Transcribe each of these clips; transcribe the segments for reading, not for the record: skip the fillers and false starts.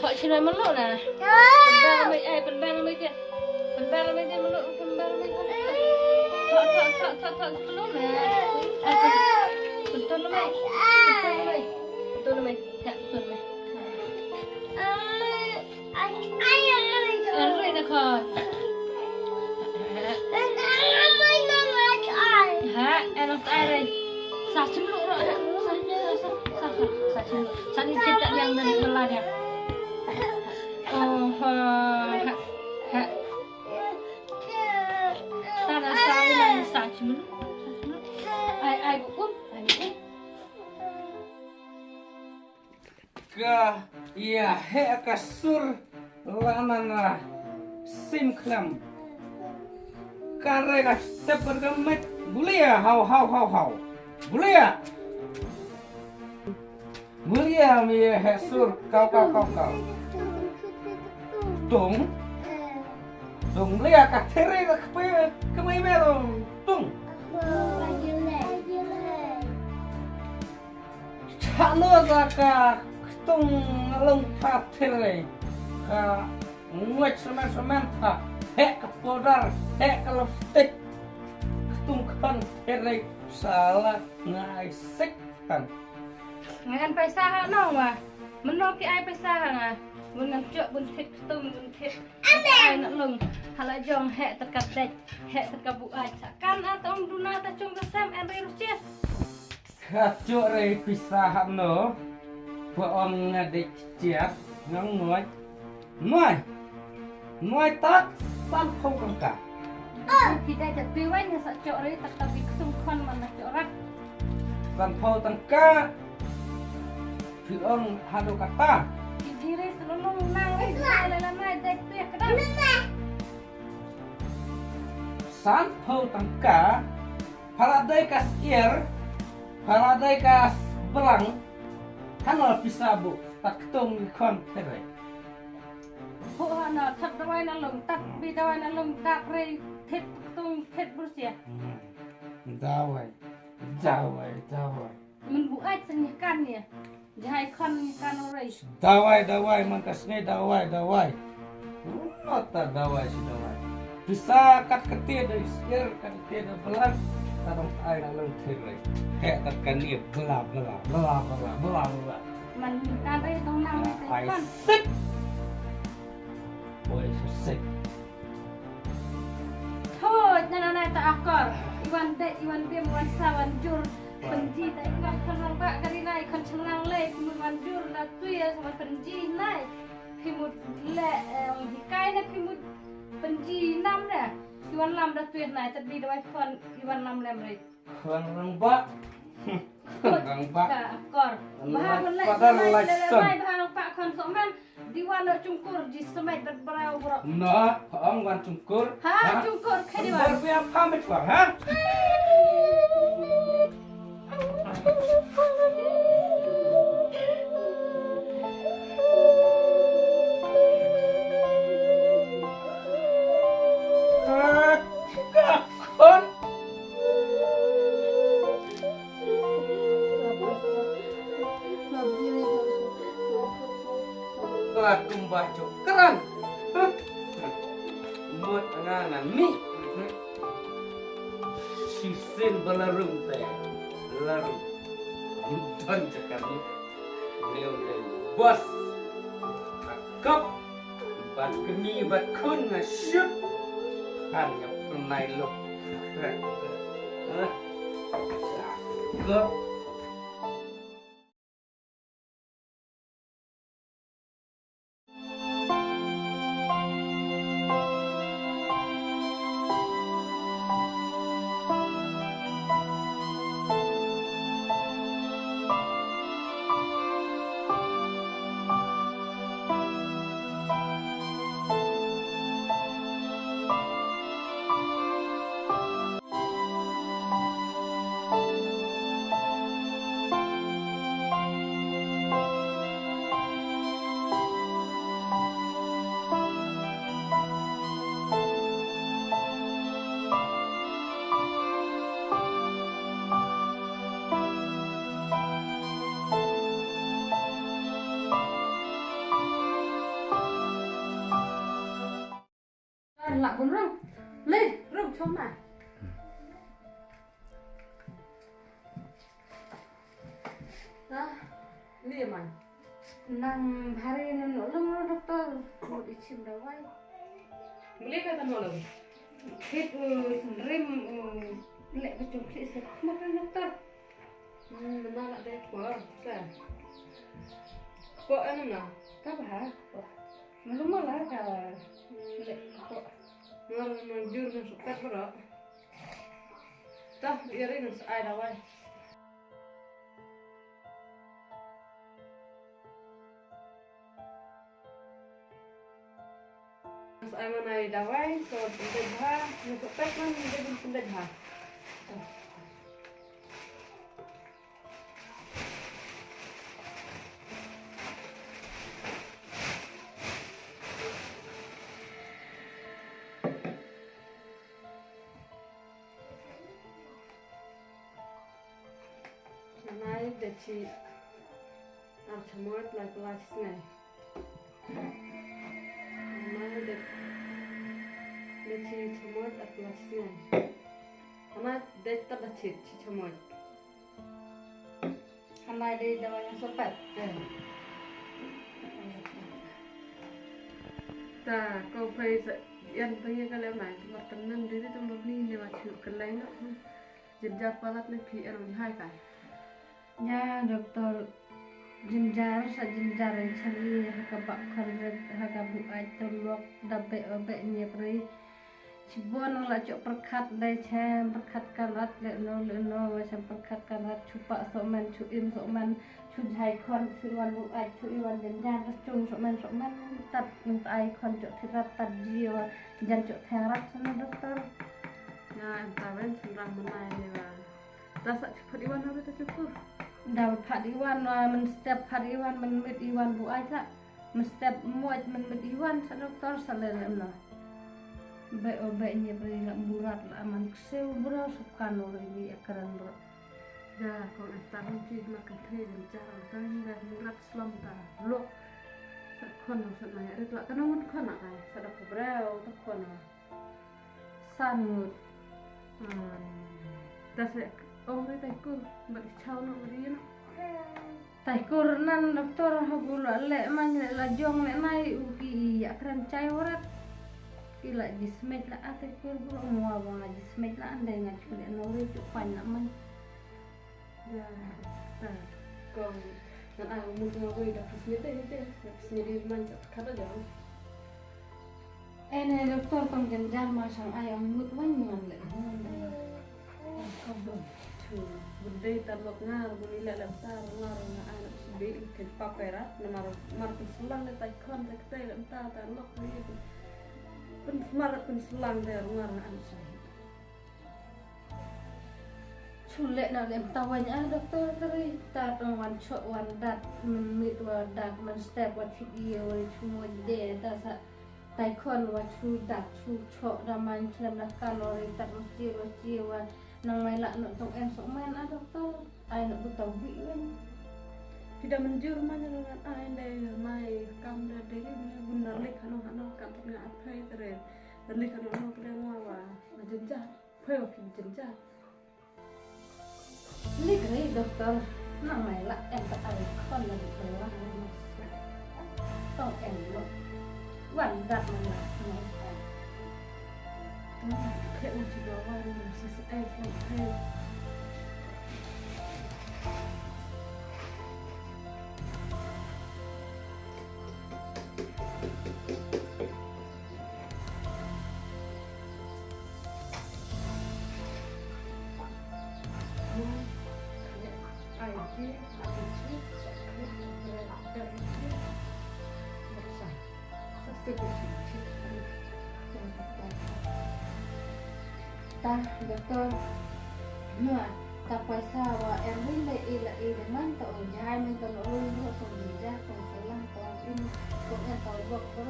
Thọ chỉ nói mất lộ nè. Phần ba là mấy kia. Phần ba là mấy kia mất lộ, phần ba là mấy kia. Thọ mất lộ nè. Phần tôn nó mấy. Phần tôn nó mấy. Dạ, phần mấy. Ăn rồi nè khờ. Hả? Em làm tay đây. Sạc chấm lộ rồi. Sạc đi chết tận yang nên là nè. Ta đã sai là sạc chấm lộ. Ai cũng úp. Ka ia he kasur lanana sim khlem. Karega step bergemet bulia hau. Bulia. Bulia mi he sur kau. Tung lia ka tere ka kpe kemai mero tung. Chano za ka tung long pa tere ka nguat semen ta he ka podar he ka lipstick tung kan tere salah ngai sik kan. Ngan paisa ha no mà. Mình nói cái ai paisa hả? Mình ngăn chợ mình thịt tung mình thịt. Ai nó lùng. Hala jong he tất cả tết, he tất cả bu ai. Kan atau om duna ta chung ta sam en rei rusia. Kacuk rei pisah hamno, buat om ngadik ciat ngang nuai tak san không cầm cả. Kita jadi piwan ya sak cok rei tak tapi ketung kon mana cok rat. San phau tang ka, phi om hado kata. Diri selulung nang rei dalam mai dek tu ya kedang. San phau tang ka, paradai kas ir. Paradai kas belang, kanal pisabu tak tung kon tere. Phụ họ nó thật đôi nó lồng tắt vì đôi nó lồng đạp rây thịt tung thịt bút xìa. Dawai. Mình vụ ai chân can nè, hai con can rây. Dawai mangkasnya dawai. Nota dawai si dawai. Bisa kat ketia dari seir kat ketia dari belang. Tarong air dalam tere. Kayak tekan dia bela. Mình can rây tông năng I con. sick. Boy so sick. Thôi, nana tak akor. Iwan dia iwan jur. Penji tak iwan kenal pak kali nai kan cengang le iwan jur la tu ya sama penji nai. Pimut le hikai na pimut penji nam dah. Iwan lam dah tu nai tapi dawai kon iwan lam lem rei. Orang bak. Orang bak. Tak akor. Bahang le mai bahang pak kon soman diwan le cungkur di semai berberau berau. Nah, orang wan cungkur. Ha, cungkur ke diwan. Berpiap pamit bang, ha? Kakon. Aku baca keren. Mut nganan mi. Sisin belarum teh. Belarum. Unton cakap ni. Leo bos. Akap. Bat kemi bat kun ngasyuk. Kan yang pernah lok. Go. chom này. Đó, đi mà. Nang hari ini nolong dokter. Mau dicim dawai. Boleh kata nolong? Fit rim lek macam fit semak dokter. Mana nak deh kuar, sah. Kok anu na? Kabah. Belum malah kalau lek kok. Ngar jur na sukat berak. Tah iring ai dawai. Ai mana dawai so pendet ha, nak sukat man jadi pendet ha. Nanti deci archamort like last night. Nanti deci chamort at last night. Nanti deci tak deci chamort. Handai di dawai yang sepet. Ta kau phải yan pengen kalau mai cuma tenang diri tu murni ni macam kelai nak. Jejak palat ni PR ni hai kai. Ya dokter jinjar sa jinjar yang cari hakabak karet hakabu ai tolok dabe obe ni pri cibon la cok perkat dai cem perkat karat le no macam perkat karat cupak soman cuim soman cujai kon siwan bu ai cuiwan jinjar cung soman tat nung ai kon cok tirat tad jiwa jan cok terat sana dokter. Ya entah kan serang menai ni lah. Tak sak cepat iwan hari tak cukup. Dapat Pak Iwan, setiap hari Iwan menmit Iwan bu aja, setiap muat menmit Iwan sa dokter salem lah. Be beri nak burat lah aman kesel bro sukan orang ini akaran bro. Ya kau entah mungkin makan teh dan cara kan dan murat selam tak lo. Sakon nak nanya itu lah kan orang kan nak kai sadap berau tak kon. Sangut. Tas orang itu ikut bericau nak beri nak. Taikur nan dokter hagula le man le lajong le nai uki akaran cai orat. Kila jismet lah taikur bro mua bang jismet lah andai ngah kulit nori cupan nak man. Ya, tak. Kau nak aku mungkin aku dah sendiri sendiri macam kata jauh. Ene dokter tong jenjar masang ayam mut man ngan le. Kau benda terlok ngar buli lelak tar ngar anak sebi ke paperat nomor selang le tai kon tak tai lem tar terlok ni pen selang der ngar anak sebi Sulit nak lem tawanya dokter teri tat wan chok wan dat mit wa dat man step wa tiye wa chumo de ta sa tai kon wa chu dat chu chok da man klem la kalori tat ji wa nang mai lak nak tong em sok man dokter ai nak butau bi wen tidak menjur mana dengan ai le mai kam da deri benar le kanu kam tengah apa tere le kanu no kena wa jenjah phoi wa jenjah lik rei dokter nang mai lak em ta ai kon la di wa tong em lo wan dat man la mai kayak uji bawah sisi kayak ta dokter mua ta paisa wa erwin le ila man ta ojai men ta lo lo to ja to salang to in to en to bok to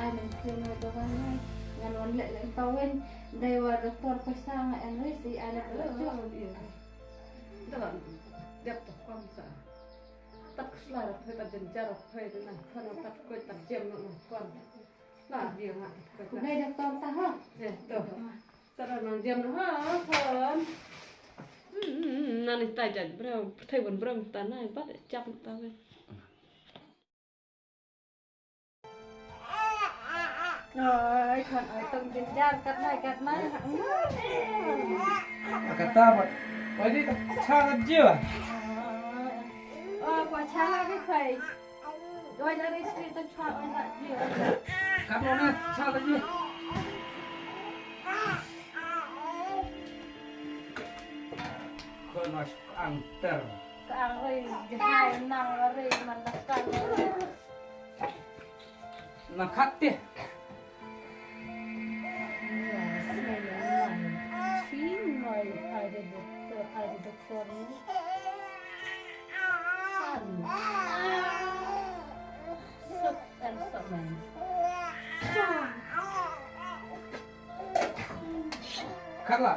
ai men keno to kan ngan wan le ta wen dewa dokter paisa nga erwin si ala to jo dalam dep to kam sa tak keselar ta jenjar phoi na khana tak ko tak jem no kon la dia nga ku dai dokter ta ha to sara Mang diam ha thon. Nanti tay jadi berang, thay bukan berang tanah, bat cap tahu. Rồi, còn ở tầng trên gian cắt này. Kata apa? Wadi cara dia. Quả cha cái khẩy. Rồi ra đây xin tôi cho anh lại rượu. Kalau nak cara dia. Kau nak antar. Cái rồi, hai năng rồi mà đặt căng rồi. Nak hati. Ai doktor ini. Sup and semen. Kala.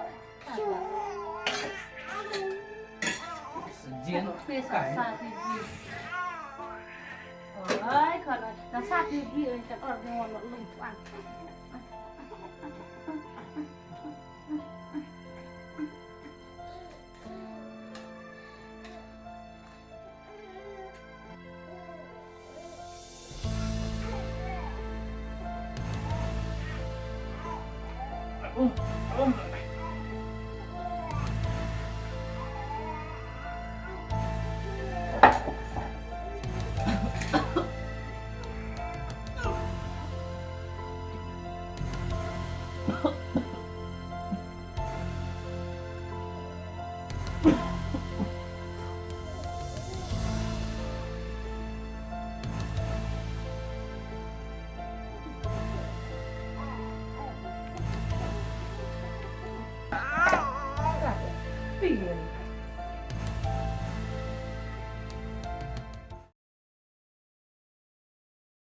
Sejian Phía cái. xa thì gì. Ôi, còn nó xa thì gì rồi, chẳng ở ngon nó lùng toan. Tiền